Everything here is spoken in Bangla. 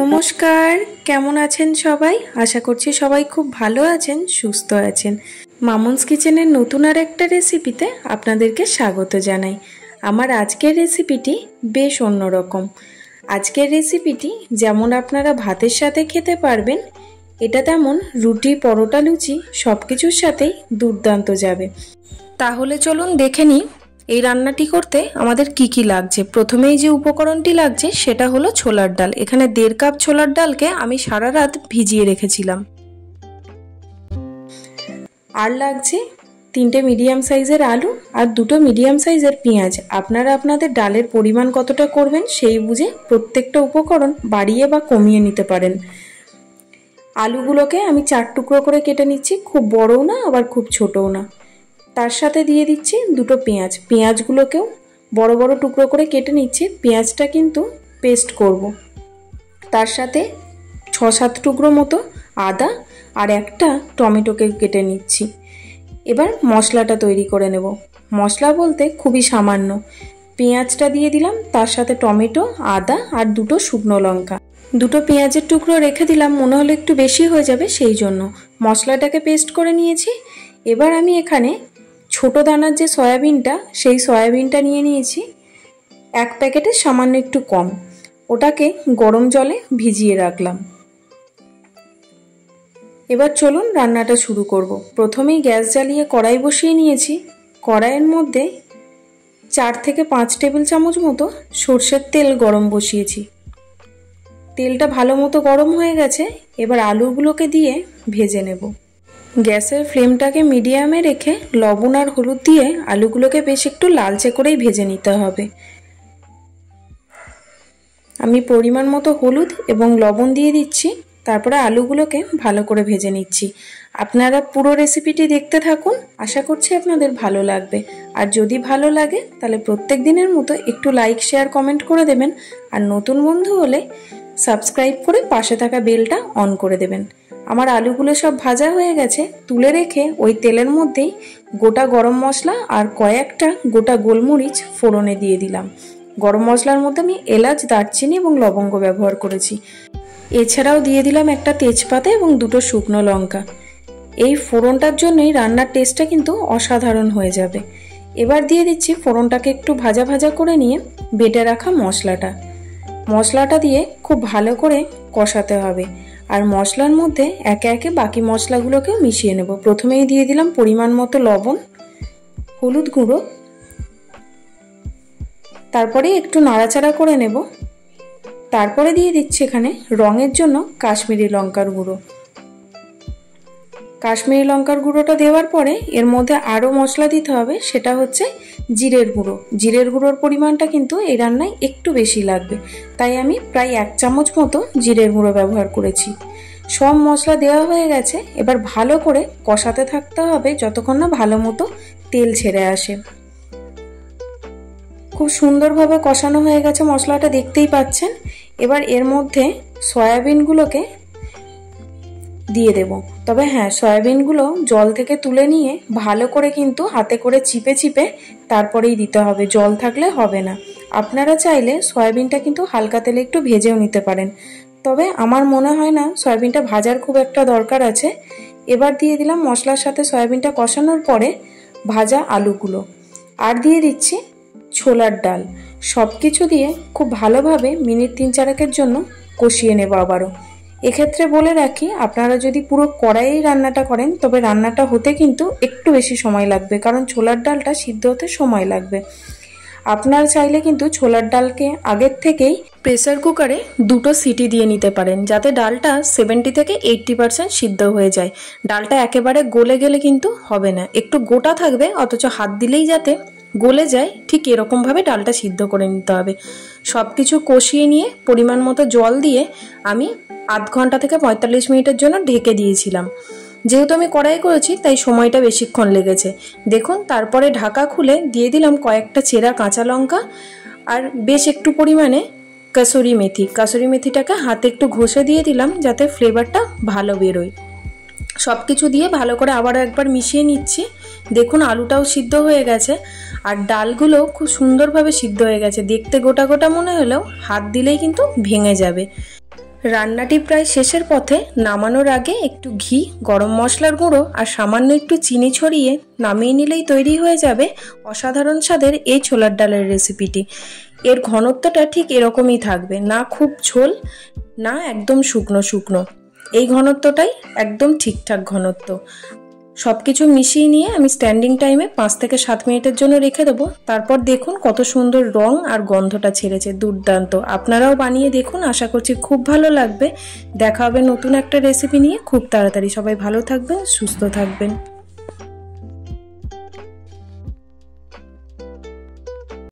নমস্কার, কেমন আছেন সবাই? আশা করছি সবাই খুব ভালো আছেন, সুস্থ আছেন। মামুনস কিচেনের নতুন আর একটা রেসিপিতে আপনাদেরকে স্বাগত জানাই। আমার আজকের রেসিপিটি বেশ অন্যরকম। আজকের রেসিপিটি যেমন আপনারা ভাতের সাথে খেতে পারবেন, এটা তেমন রুটি, পরোটা, লুচি সব কিছুর সাথেই দুর্দান্ত যাবে। তাহলে চলুন দেখে নিই এই রান্নাটি করতে আমাদের কি কি লাগছে। প্রথমেই যে উপকরণটি লাগছে সেটা হলো ছোলার ডাল। এখানে 1.5 কাপ ছোলার ডালকে আমি সারা রাত ভিজিয়ে রেখেছিলাম। আর লাগছে 3টে মিডিয়াম সাইজের আলু আর 2টো মিডিয়াম সাইজের পেঁয়াজ। আপনারা আপনাদের ডালের পরিমাণ কতটা করবেন সেই বুঝে প্রত্যেকটা উপকরণ বাড়িয়ে বা কমিয়ে নিতে পারেন। আলুগুলোকে আমি 4 টুকরো করে কেটে নিচ্ছি, খুব বড়ও না আবার খুব ছোটও না। তার সাথে দিয়ে দিচ্ছি 2টো পেঁয়াজ। পেঁয়াজগুলোকেও বড় বড় টুকরো করে কেটে নিচ্ছি। পেঁয়াজটা কিন্তু পেস্ট করব। তার সাথে 6-7 টুকরো মতো আদা আর একটা টমেটোকে কেটে নিচ্ছি। এবার মশলাটা তৈরি করে নেব। মশলা বলতে খুবই সামান্য। পেঁয়াজটা দিয়ে দিলাম, তার সাথে টমেটো, আদা আর 2টো শুকনো লঙ্কা। 2টো পেঁয়াজের টুকরো রেখে দিলাম, মনে হলো একটু বেশি হয়ে যাবে সেই জন্য। মশলাটাকে পেস্ট করে নিয়েছি। এবার আমি এখানে ছোট দানার যে সয়াবিনটা, সেই সয়াবিনটা নিয়ে নিয়েছি 1 প্যাকেটের সামান্য একটু কম। ওটাকে গরম জলে ভিজিয়ে রাখলাম। এবার চলুন রান্নাটা শুরু করব। প্রথমেই গ্যাস জ্বালিয়ে কড়াই বসিয়ে নিয়েছি। কড়াইয়ের মধ্যে 4 থেকে 5 টেবিল চামচ মতো সর্ষের তেল গরম বসিয়েছি। তেলটা ভালো মতো গরম হয়ে গেছে। এবার আলুগুলোকে দিয়ে ভেজে নেব। গ্যাসের ফ্লেমটাকে মিডিয়ামে রেখে লবণ আর হলুদ দিয়ে আলুগুলোকে বেশ একটু লালচে করেই ভেজে নিতে হবে। আমি পরিমাণ মতো হলুদ এবং লবণ দিয়ে দিচ্ছি, তারপরে আলুগুলোকে ভালো করে ভেজে নিচ্ছি। আপনারা পুরো রেসিপিটি দেখতে থাকুন, আশা করছি আপনাদের ভালো লাগবে। আর যদি ভালো লাগে তাহলে প্রত্যেক দিনের মতো একটু লাইক, শেয়ার, কমেন্ট করে দেবেন। আর নতুন বন্ধু হলে সাবস্ক্রাইব করে পাশে থাকা বেলটা অন করে দেবেন। আমার আলুগুলো সব ভাজা হয়ে গেছে। তুলে রেখে ওই তেলের মধ্যেই গোটা গরম মশলা আর কয়েকটা গোটা গোলমরিচ ফোড়নে দিয়ে দিলাম। গরম মশলার মধ্যে আমি এলাচ, দারচিনি এবং লবঙ্গ ব্যবহার করেছি। এছাড়াও দিয়ে দিলাম একটা তেজপাতা এবং 2টো শুকনো লঙ্কা। এই ফোড়নটার জন্যই রান্নার টেস্টটা কিন্তু অসাধারণ হয়ে যাবে। এবার দিয়ে দিচ্ছি ফোড়নটাকে একটু ভাজা ভাজা করে নিয়ে বেটে রাখা মশলাটা দিয়ে খুব ভালো করে কষাতে হবে। আর মশলার মধ্যে একে একে বাকি মশলাগুলোকেও মিশিয়ে নেব। প্রথমেই দিয়ে দিলাম পরিমাণ মতো লবণ, হলুদ গুঁড়ো, তারপরে একটু নাড়াচাড়া করে নেব। তারপরে দিয়ে দিচ্ছি এখানে রঙের জন্য কাশ্মীরি লঙ্কার গুঁড়ো। কাশ্মীরি লঙ্কার গুঁড়োটা দেওয়ার পরে এর মধ্যে আরও মশলা দিতে হবে, সেটা হচ্ছে জিরের গুঁড়ো। জিরের গুঁড়োর পরিমাণটা কিন্তু এই রান্নায় একটু বেশি লাগবে, তাই আমি প্রায় 1 চামচ মতো জিরের গুঁড়ো ব্যবহার করেছি। সব মশলা দেওয়া হয়ে গেছে। এবার ভালো করে কষাতে থাকতে হবে যতক্ষণ না ভালো মতো তেল ছেড়ে আসে। খুব সুন্দরভাবে কষানো হয়ে গেছে মশলাটা, দেখতেই পাচ্ছেন। এবার এর মধ্যে সয়াবিনগুলোকে দিয়ে দেব। তবে হ্যাঁ, সয়াবিনগুলো জল থেকে তুলে নিয়ে ভালো করে কিন্তু হাতে করে চিপে চিপে তারপরেই দিতে হবে, জল থাকলে হবে না। আপনারা চাইলে সয়াবিনটা কিন্তু হালকা তেলে একটু ভেজেও নিতে পারেন, তবে আমার মনে হয় না সয়াবিনটা ভাজার খুব একটা দরকার আছে। এবার দিয়ে দিলাম মশলার সাথে সয়াবিনটা কষানোর পরে ভাজা আলুগুলো, আর দিয়ে দিচ্ছি ছোলার ডাল। সব কিছু দিয়ে খুব ভালোভাবে মিনিট 3-4 জন্য কষিয়ে নেব আবারও। এক্ষেত্রে বলে রাখি, আপনারা যদি পুরো কড়াইয়েই রান্নাটা করেন তবে রান্নাটা হতে কিন্তু একটু বেশি সময় লাগবে, কারণ ছোলার ডালটা সিদ্ধ হতে সময় লাগবে। আপনারা চাইলে কিন্তু ছোলার ডালকে আগের থেকেই প্রেসার কুকারে 2টো সিটি দিয়ে নিতে পারেন, যাতে ডালটা 70 থেকে 80% সিদ্ধ হয়ে যায়। ডালটা একেবারে গলে গেলে কিন্তু হবে না, একটু গোটা থাকবে, অথচ হাত দিলেই যাতে গলে যায় ঠিক এরকমভাবে ডালটা সিদ্ধ করে নিতে হবে। সব কিছু কষিয়ে নিয়ে পরিমাণ মতো জল দিয়ে আমি আধ ঘন্টা থেকে 45 মিনিটের জন্য ঢেকে দিয়েছিলাম। যেহেতু আমি কড়াই করেছি তাই সময়টা বেশিক্ষণ লেগেছে। দেখুন, তারপরে ঢাকা খুলে দিয়ে দিলাম কয়েকটা চেরা কাঁচা লঙ্কা আর বেশ একটু পরিমাণে কাসুরি মেথিটাকে হাতে একটু ঘষে দিয়ে দিলাম, যাতে ফ্লেভারটা ভালো বেরোয়। সব কিছু দিয়ে ভালো করে আবারও একবার মিশিয়ে নিচ্ছি। দেখুন, আলুটাও সিদ্ধ হয়ে গেছে আর ডালগুলো খুব সুন্দরভাবে সিদ্ধ হয়ে গেছে। দেখতে গোটা গোটা মনে হলেও হাত দিলেই কিন্তু ভেঙে যাবে। রান্নাটি প্রায় শেষের পথে। নামানোর আগে একটু ঘি, গরম মশলার গুঁড়ো আর সামান্য একটু চিনি ছড়িয়ে নামিয়ে নিলেই তৈরি হয়ে যাবে অসাধারণ স্বাদের এই ছোলার ডালের রেসিপিটি। এর ঘনত্বটা ঠিক এরকমই থাকবে, না খুব ঝোল না একদম শুকনো শুকনো, এই ঘনত্বটাই একদম ঠিকঠাক ঘনত্ব। সব কিছু মিশিয়ে নিয়ে আমি স্ট্যান্ডিং টাইমে 5 থেকে 7 মিনিটের জন্য রেখে দেবো। তারপর দেখুন কত সুন্দর রং আর গন্ধটা ছেড়েছে, দুর্দান্ত। আপনারাও বানিয়ে দেখুন, আশা করছি খুব ভালো লাগবে। দেখা হবে নতুন একটা রেসিপি নিয়ে খুব তাড়াতাড়ি। সবাই ভালো থাকবেন, সুস্থ থাকবেন।